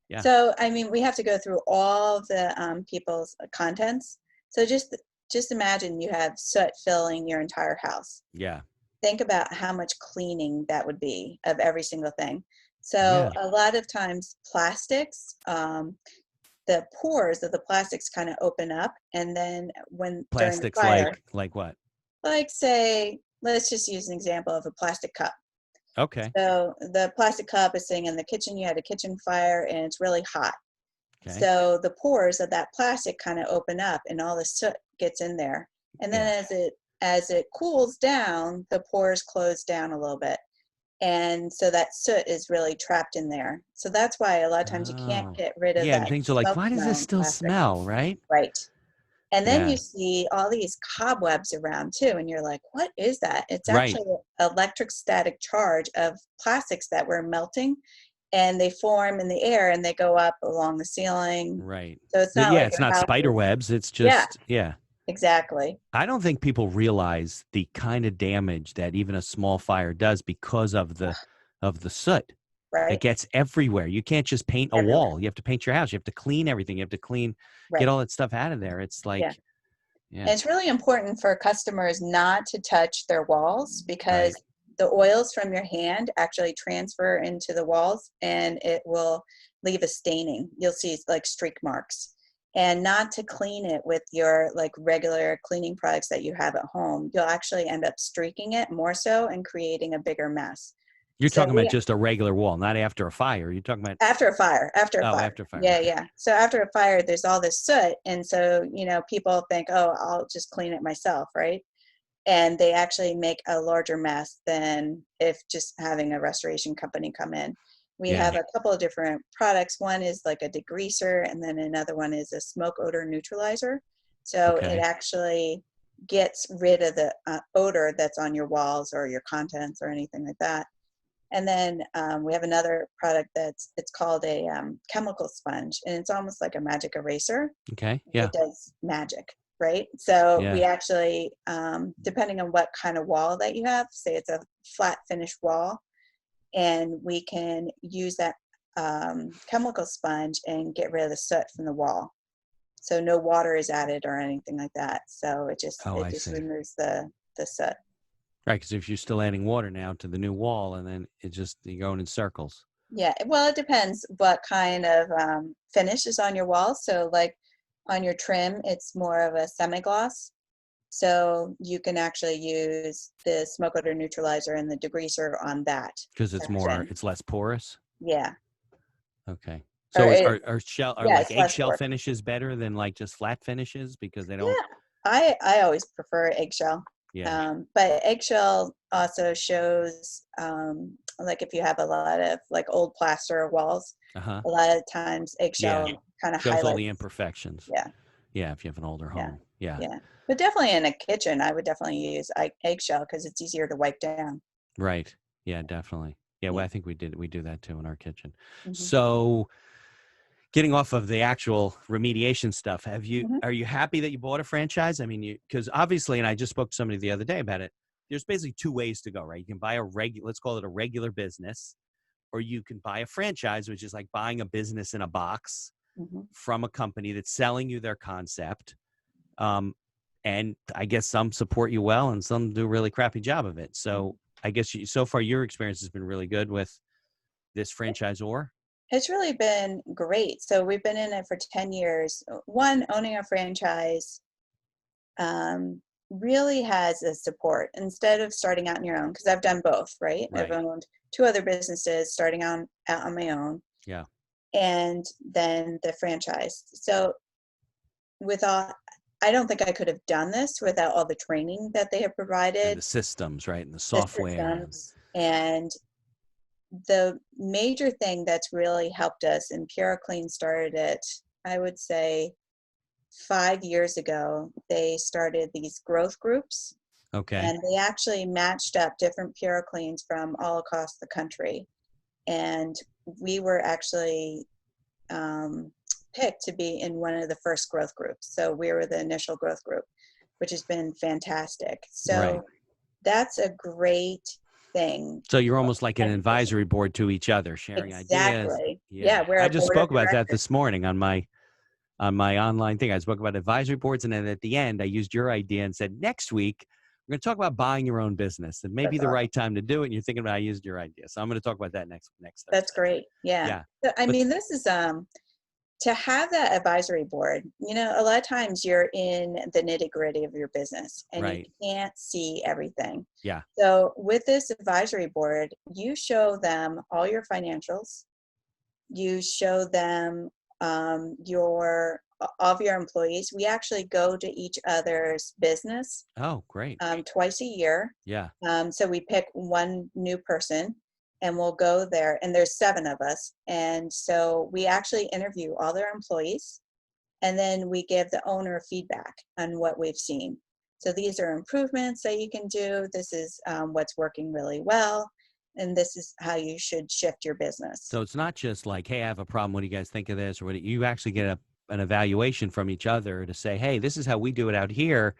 Yeah. So, I mean, we have to go through all the people's contents. So just imagine you have soot filling your entire house. Yeah. Think about how much cleaning that would be of every single thing. So Yeah. a lot of times plastics, the pores of the plastics kind of open up, and then when during the Plastics fire, like what? like say, let's just use an example of a plastic cup. Okay. So the plastic cup is sitting in the kitchen, you had a kitchen fire and it's really hot. Okay. So the pores of that plastic kind of open up and all the soot gets in there. And then Yeah. as it cools down, the pores close down a little bit. And so that soot is really trapped in there. So that's why a lot of times you can't Oh. get rid of Yeah, and that things are like, smoke why does this smell in still plastic. smell, right? Right. And then Yeah. you see all these cobwebs around too, and you're like, what is that? It's Right. actually electric static charge of plastics that were melting, and they form in the air and they go up along the ceiling. Right. So it's not Yeah, like it's your not house spider is, webs. It's yeah, just, yeah. exactly. I don't think people realize the kind of damage that even a small fire does because of the soot. It Right. gets everywhere. You can't just paint a Everywhere. wall. You have to paint your house. You have to clean everything. You have to get Right. all that stuff out of there. It's Yeah. like, yeah, And it's really important for customers not to touch their walls right. because the oils from your hand actually transfer into the walls and it will leave a staining. You'll see like streak marks. And not to clean it with your like regular cleaning products that you have at home. You'll actually end up streaking it more so and creating a bigger mess. You're So talking about we just a regular wall, not after a fire. You're talking about, after a oh, fire. after fire. Yeah, Okay. yeah. So after a fire, there's all this soot. And so, people think, oh, I'll just clean it myself, right? And they actually make a larger mess than if just having a restoration company come in. We Yeah. have a couple of different products. One is like a degreaser, and then another one is a smoke odor neutralizer. So it Okay. actually gets rid of the odor that's on your walls or your contents or anything like that. And then we have another product it's called a chemical sponge, and it's almost like a magic eraser. Okay. It Yeah. does magic, right? So Yeah. we actually, depending on what kind of wall that you have, say it's a flat finish wall, and we can use that chemical sponge and get rid of the soot from the wall. So no water is added or anything like that. So Oh, it I just see. removes the soot. Right. Because if you're still adding water now to the new wall, and then you're going in circles. Yeah, well, it depends what kind of finish is on your wall. So, like on your trim, it's more of a semi-gloss. So you can actually use the smoke odor neutralizer and the degreaser on that Because section. it's less porous. Yeah, Okay. or So it, are yeah, like it's less eggshell work. finishes better than like just flat finishes because they don't? Yeah, I always prefer eggshell. Yeah. But eggshell also shows, like if you have a lot of like old plaster walls, Uh-huh. a lot of times Yeah. eggshell kind of Shows all the highlights. imperfections. Yeah, Yeah, if you have an older yeah, home. Yeah. yeah. But definitely in a kitchen, I would definitely use eggshell because it's easier to wipe down. Right. Yeah, definitely. Yeah, well, Yeah. I think we do that too in our kitchen. Hmm. So, getting off of the actual remediation stuff, Hmm. are you happy that you bought a franchise? I mean, because obviously, and I just spoke to somebody the other day about it. There's basically two ways to go, right? You can buy let's call it a regular business, or you can buy a franchise, which is like buying a business in a box Hmm. from a company that's selling you their concept. Um, and I guess some support you well and some do a really crappy job of it. So I guess so far your experience has been really good with this franchisor. It's really been great. So we've been in it for 10 years. One, owning a franchise really has a support instead of starting out on your own, because I've done both, right? I've Right. owned two other businesses starting out on my own, Yeah. and then the franchise. So with all, I don't think I could have done this without all the training that they have And provided, the systems, right? And the the software. And systems, and the major thing that's really helped us, and Puroclean started it, I would say 5 years ago. They started these growth groups, okay. and they actually matched up different Purocleans from all across the country. And we were actually um, picked to be in one of the first growth groups. So we were the initial growth group, which has been fantastic. Right. So that's a great thing. So you're almost like an Education. advisory board to each other, sharing ideas. Exactly. Yeah. Yeah, we're I a just board of spoke about that directors. this morning on my online thing. I spoke about advisory boards, and then at the end, I used your idea and said, next week we're going to talk about buying your own business, and maybe That's the awesome. right time to do it. And you're thinking about I used your idea, so I'm going to talk about that next That's Thursday. great. Yeah. Yeah, So, I but mean, this is to have that advisory board. A lot of times you're in the nitty gritty of your business and you right, can't see everything. yeah, So with this advisory board, you show them all your financials. You show them your all of your employees. We actually go to each other's business oh, great, twice a year. yeah, So we pick one new person and we'll go there, and there's 7 of us. And so we actually interview all their employees, and then we give the owner feedback on what we've seen. So these are improvements that you can do. This is what's working really well. And this is how you should shift your business. so it's not just like, hey, I have a problem. What do you guys think of this? Or what you actually get an evaluation from each other to say, hey, this is how we do it out here.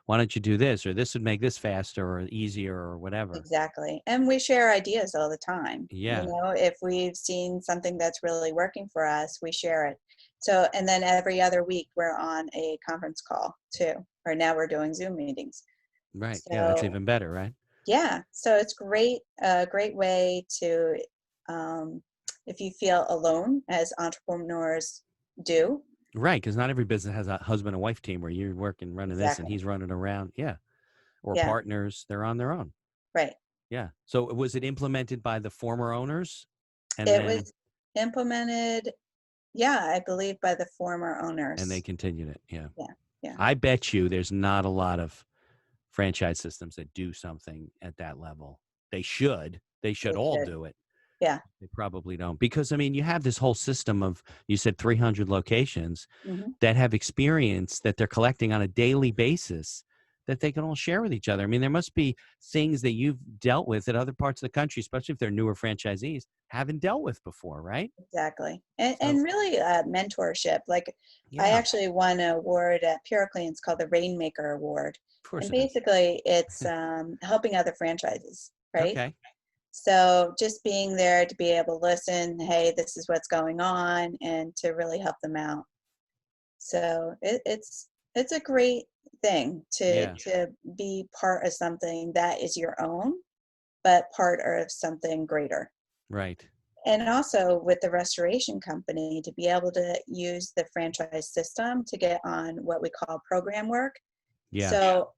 Why don't you do this? Or this would make this faster or easier or whatever. Exactly. And we share ideas all the time. Yeah, If we've seen something that's really working for us, we share it. So, and then every other week we're on a conference call too, or now we're doing Zoom meetings. right. Yeah, that's So, even better, right? yeah, so it's great, a great way to, um, if you feel alone, as entrepreneurs do. Right, because not every business has a husband and wife team where you're working running this and Exactly. he's running around. Yeah. Or Yeah, partners, they're on their own. right. Yeah. So was it implemented by the former owners and It then was implemented, yeah, I believe by the former and they owners. continued it? Yeah. Yeah, yeah, I bet you there's not a lot of franchise systems that do something at that level. They should. They should they all should. do it. Yeah. They probably don't, because I mean, you have this whole system of, you said 300 locations Hmm. that have experience that they're collecting on a daily basis that they can all share with each other. I mean, there must be things that you've dealt with that other parts of the country, especially if they're newer franchisees, haven't dealt with before, right? Exactly. So, And really mentorship. Like I yeah, actually won an award at Puroclean. It's called the Rainmaker Award. of course And it is. basically it's helping other franchises, right? Okay. So just being there to be able to listen, hey, this is what's going on, and to really help them out. So it's a great thing Yeah. to be part of something that is your own, but part of something greater. Right. And also with the restoration company to be able to use the franchise system to get on what we call program work. Yeah. So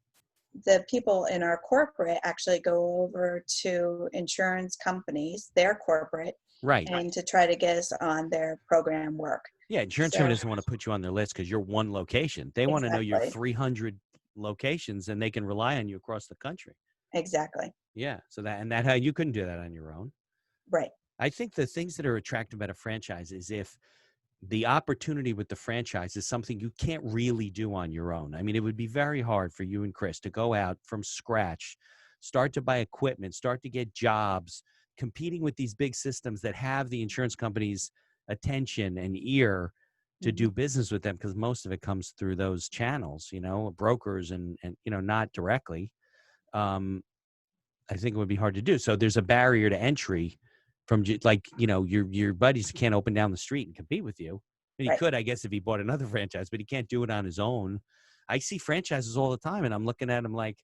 the people in our corporate actually go over to insurance companies, their corporate, Right. and to try to get us on their program work. Yeah. Insurance So company doesn't want to put you on their list because you're one location. They want to know your exactly, 300 locations and they can rely on you across the country. exactly, Yeah. So that, and that, how you couldn't do that on your own. right. I think the things that are attractive about a franchise is if the opportunity with the franchise is something you can't really do on your own. I mean, it would be very hard for you and Chris to go out from scratch, start to buy equipment, start to get jobs, competing with these big systems that have the insurance company's attention and ear to Hmm. do business with them, because most of it comes through those channels, brokers and not directly. Um, I think it would be hard to do. So there's a barrier to entry from like, your buddies can't open down the street and compete with you. And he Right. could, I guess, if he bought another franchise, but he can't do it on his own. I see franchises all the time and I'm looking at them like,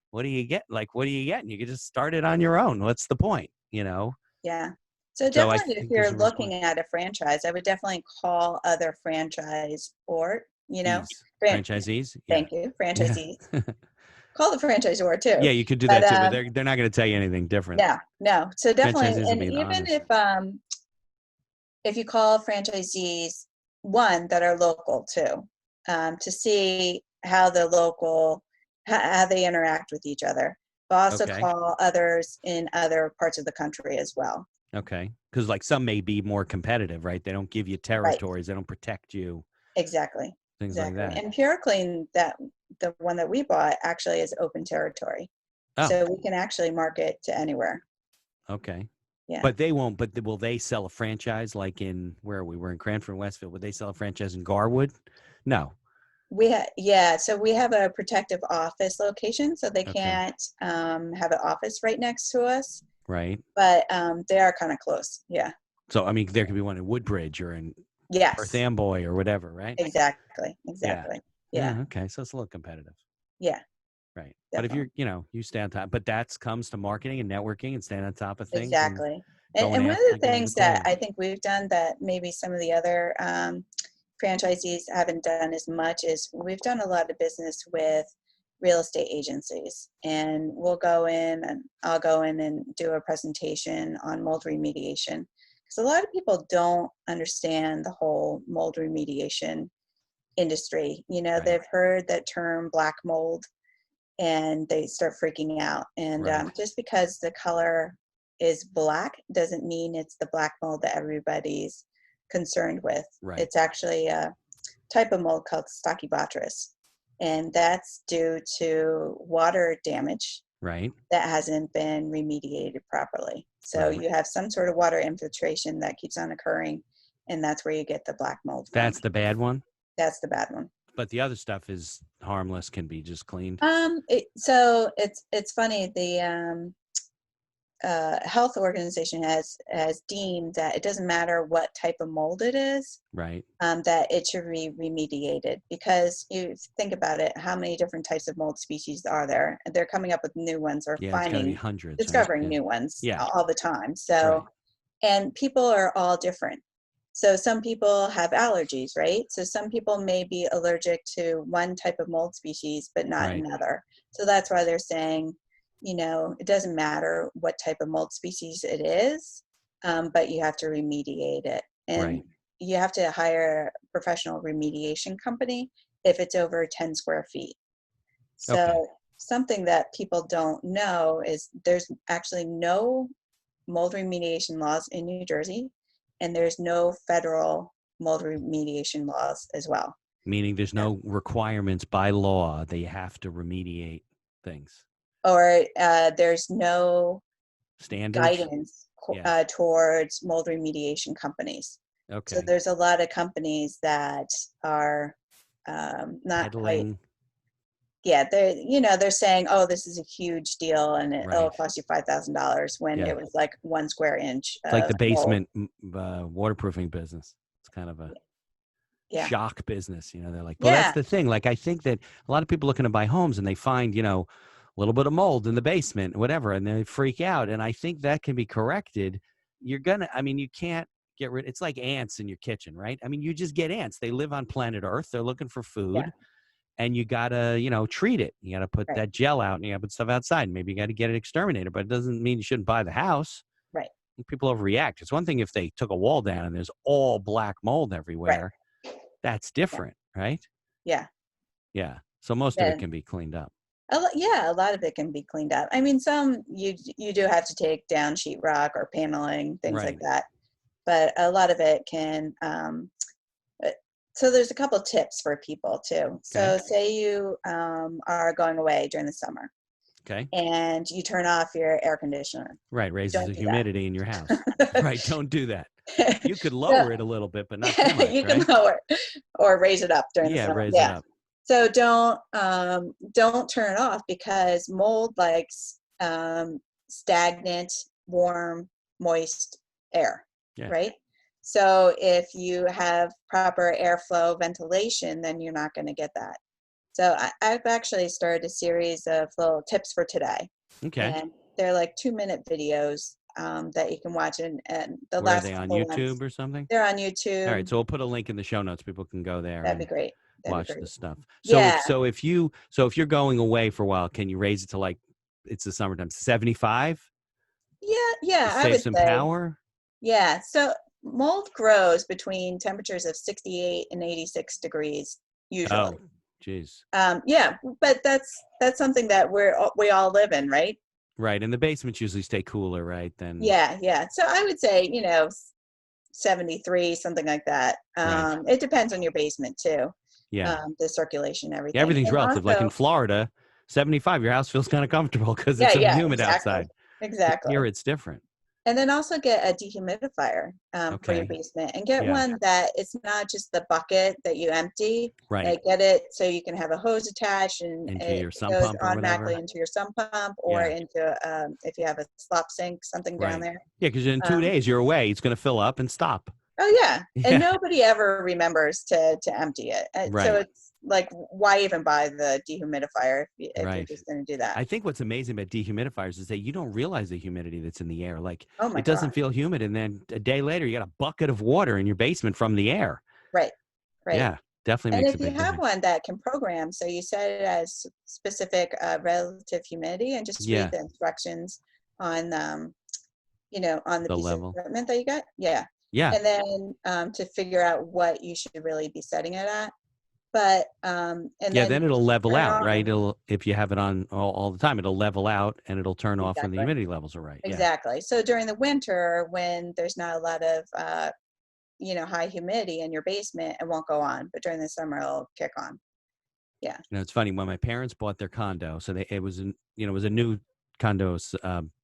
what do you get? Like, what do you get? And you can just start it on your own. What's the point? Yeah. So So I definitely if think there's you're a real point. looking at a franchise, I would definitely call other franchise or, Ease. fran- Franchisees. Yeah. thank you, Yeah. franchisees. Call the franchisor too. Yeah. You could do But that too, but they're not going to tell you anything different. no, no. So definitely, Franchisees will and be even honest. if you call franchisees one that are local too, to see how the local how they interact with each other, but also Okay. call others in other parts of the country as well. Okay. Because like some may be more competitive, right? They don't give you Right. territories. They don't protect you, Exactly. things like Exactly. that. And Puroclean, that the one that we bought actually is open territory. Oh, So we can actually market to anywhere. okay. Yeah. But they won't, but will they sell a franchise like in where we were in Cranford, Westfield? Would they sell a franchise in Garwood? No. Yeah, so we have a protective office location, so they Okay. can't have an office right next to us, Right. but they are kind of close. Yeah. So, I mean, there could be one in Woodbridge or in Perth Yes. Amboy or whatever, right? Exactly. Yeah. Exactly. Yeah. Yeah. Okay. So it's a little competitive. Yeah. Right. But if Definitely. you stay on top, but that comes to marketing and networking and staying on top of things and Exactly. going And one of after the getting the things that calls. I think we've done that maybe some of the other franchisees haven't done as much is we've done a lot of business with real estate agencies. And we'll go in and I'll go in and do a presentation on mold remediation. Because a lot of people don't understand the whole mold remediation industry. Right. They've heard that term black mold and they start freaking out. And Right. just because the color is black doesn't mean it's the black mold that everybody's concerned with. Right. It's actually a type of mold called Stachybotrys, and that's due to water damage Right. that hasn't been remediated properly. So Right. you have some sort of water infiltration that keeps on occurring, and that's where you get the black mold from. That's the bad one. That's the bad one. But the other stuff is harmless, can be just cleaned. So it's funny. The health organization has deemed that it doesn't matter what type of mold it is, Right. that it should be remediated. Because you think about it, how many different types of mold species are there? And they're coming up with new ones or Yeah. It's got to be hundreds, right? discovering Yeah. new ones Yeah. all the time. So, Right. and people are all different. So some people have allergies, right? So some people may be allergic to one type of mold species, but not Right. another. So that's why they're saying, it doesn't matter what type of mold species it is, but you have to remediate it. And Right. you have to hire a professional remediation company if it's over 10 square feet. Okay. So something that people don't know is there's actually no mold remediation laws in New Jersey, and there's no federal mold remediation laws as well. Meaning there's So- no requirements by law that you have to remediate things. Or there's no Standards? guidance Yeah. towards mold remediation companies. So Okay. there's a lot of companies that are not quite. Peddling. Yeah, they're saying, oh, this is a huge deal, and it'll Right. cost you $5,000 when Yeah. it was like 1 square inch It's like of the mold. basement waterproofing business. It's kind of a Yeah, shock business. They're like, well, that's yeah, the thing. Like, I think that a lot of people looking to buy homes and they find, a little bit of mold in the basement, whatever, and they freak out. And I think that can be corrected. You can't get rid. It's like ants in your kitchen, right? I mean, you just get ants. They live on planet Earth. They're looking for yeah, food. And you gotta, treat it. You gotta put right, that gel out, and you gotta put stuff outside. Maybe you gotta get it exterminated, but it doesn't mean you shouldn't buy the house. right, People overreact. It's one thing if they took a wall down and there's all black mold right, everywhere. That's yeah, different, right? yeah. Yeah. So most of it Then can be cleaned up. yeah, a lot of it can be cleaned up. I mean, some you do have to take down sheetrock or paneling, things like Right. that, but a lot of it can. Uh, so there's a couple tips for people too. Okay. So say you are going away during the summer Okay. and you turn off your air conditioner. Right. Raises Don't the do humidity in your house. that. Right. Don't do that. You could So lower it a little bit, but not too much, you can right? lower or raise it up during the Yeah. summer. Raise it Yeah. up. So don't turn it off because mold likes stagnant, warm, moist air, Yeah. right? So if you have proper airflow ventilation, then you're not going to get that. So I've actually started a series of little tips for today, Okay. and they're like 2-minute videos that you can watch, and the Where are last they on couple ones YouTube or something? they're on All right. YouTube. So we'll put a link in the show notes. People can go there That'd be and great. That'd be watch great. the stuff. So Yeah, if you're going away for a while, can you raise it to like it's the summertime 75 to yeah, I save would some say. power? Yeah, so mold grows between temperatures of 68 and 86 degrees usually. Oh, geez. Yeah, but that's something that we all live in, right? Right. And the basements usually stay cooler, right? Then Yeah, yeah. So I would say, 73, something like that. right. It depends on your basement too, Yeah. the circulation, Yeah, everything. everything's And relative. Like in also, Florida, 75, your house feels kind of comfortable because it's yeah, so yeah, humid exactly. outside. Here Exactly. it's different. And then also get a dehumidifier for your Okay. basement, and get Yeah. one that it's not just the bucket that you empty. Right. Like get it so you can have a hose attached and Into it your sump goes pump or automatically whatever. into your sump pump or Yeah. into if you have a slop sink, something down Right. there. Yeah, because in two Um, days you're away. It's going to fill up and stop. oh yeah, and Yeah. nobody ever remembers to empty it. So Right. it's like, why even buy the dehumidifier if you're Right. just going to do that? I think what's amazing about dehumidifiers is that you don't realize the humidity that's in the air. Like Oh my it doesn't gosh! feel humid, and then a day later you got a bucket of water in your basement from the air. Right, right. Yeah, definitely And makes if a you big have difference. one that can program, so you set it as specific relative humidity and just read Yeah, the instructions on, on the the piece of level. equipment that you got. Yeah. Yeah, And then to figure out what you should really be setting it at. But, and yeah. then Then it'll level turn it out, right? on. It'll if you have it on all the time, it'll level out and it'll turn off when the Exactly. humidity levels are right. Yeah. Exactly. So during the winter, when there's not a lot of, high humidity in your basement, it won't go on. But during the summer, it'll kick on. Yeah. It's funny when my parents bought their condo. So it was it was a new condos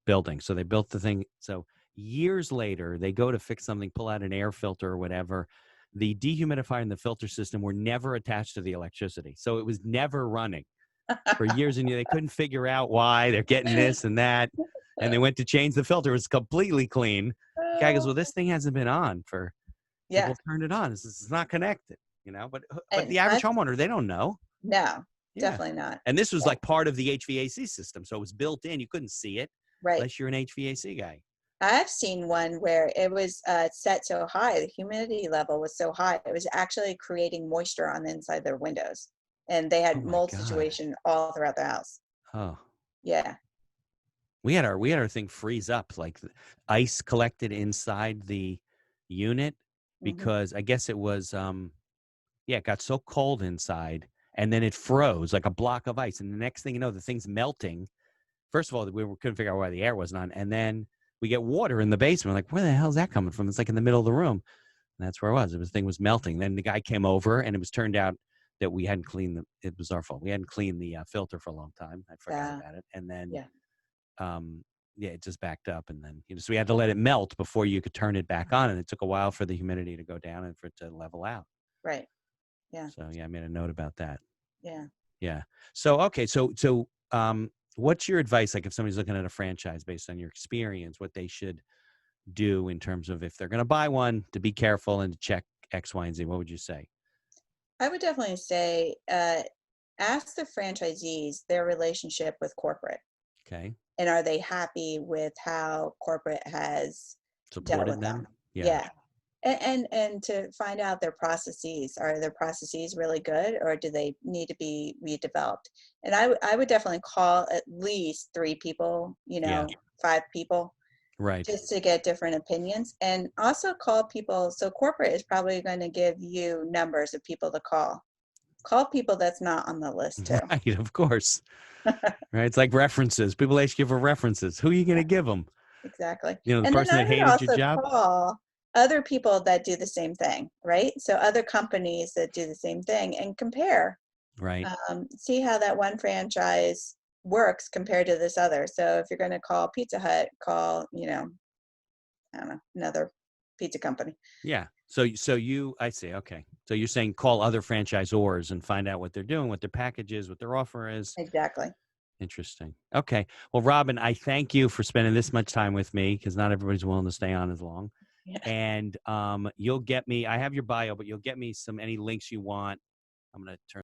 building. So they built the thing. So years later, they go to fix something, pull out an air filter or whatever. The dehumidifier and the filter system were never attached to the electricity, so it was never running for years and years. They couldn't figure out why they're getting this and that, and they went to change the filter. It was completely clean. The guy goes, "Well, this thing hasn't been on for." It's like, Yeah. "Well, turn it on. It's not connected." But And the average I've homeowner, they don't know. No, Yeah. definitely not. And this was Yeah, like part of the HVAC system. So it was built in. You couldn't see it right. unless you're an HVAC guy. I've seen one where it was set so high, the humidity level was so high, it was actually creating moisture on the inside of their windows. And they Oh had my mold God. situation all throughout the house. Oh. Yeah. We had our thing freeze up, like the ice collected inside the unit Hmm. because I guess it was it got so cold inside and then it froze like a block of ice. And the next thing you know, the thing's melting. First of all, couldn't figure out why the air wasn't on. And then we get water in the basement. Like, where the hell is that coming from? It's like in the middle of the room. And that's where it was. The thing was melting. Then the guy came over, and it was turned out that we hadn't cleaned it was our fault. We hadn't cleaned the filter for a long time. I forgot about it. And then, Yeah. yeah, it just backed up. And then, so we had to let it melt before you could turn it back on. And it took a while for the humidity to go down and for it to level out. Right. Yeah. So, yeah, I made a note about that. Yeah. Yeah. So, okay. So, what's your advice? Like if somebody's looking at a franchise based on your experience, what they should do in terms of if they're going to buy one, to be careful and to check X, Y, and Z, what would you say? I would definitely say ask the franchisees their relationship with corporate, Okay. and are they happy with how corporate has dealt Supported with them? them? Yeah. Yeah. And to find out their processes, are their processes really good, or do they need to be redeveloped? And I would definitely call at least 3 people, Yeah. 5 people, Right. just to get different opinions. And also call people. So corporate is probably going to give you numbers of people to call people that's not on the list too. Right. Of course. Right. It's like references. People ask you for references. Who are you going to Yeah, give them? exactly. The And then person I that would hated your also job? call other people that do the same thing, right? So other companies that do the same thing, and compare. Right. See how that one franchise works compared to this other. So if you're going to call Pizza Hut, call, I don't know, another pizza company. Yeah. I see. Okay. So you're saying call other franchisors and find out what they're doing, what their package is, what their offer is. Exactly. Interesting. Okay. Well, Robin, I thank you for spending this much time with me because not everybody's willing to stay on as long. Yeah. And you'll get me, I have your bio, but you'll get me any links you want. I'm going to turn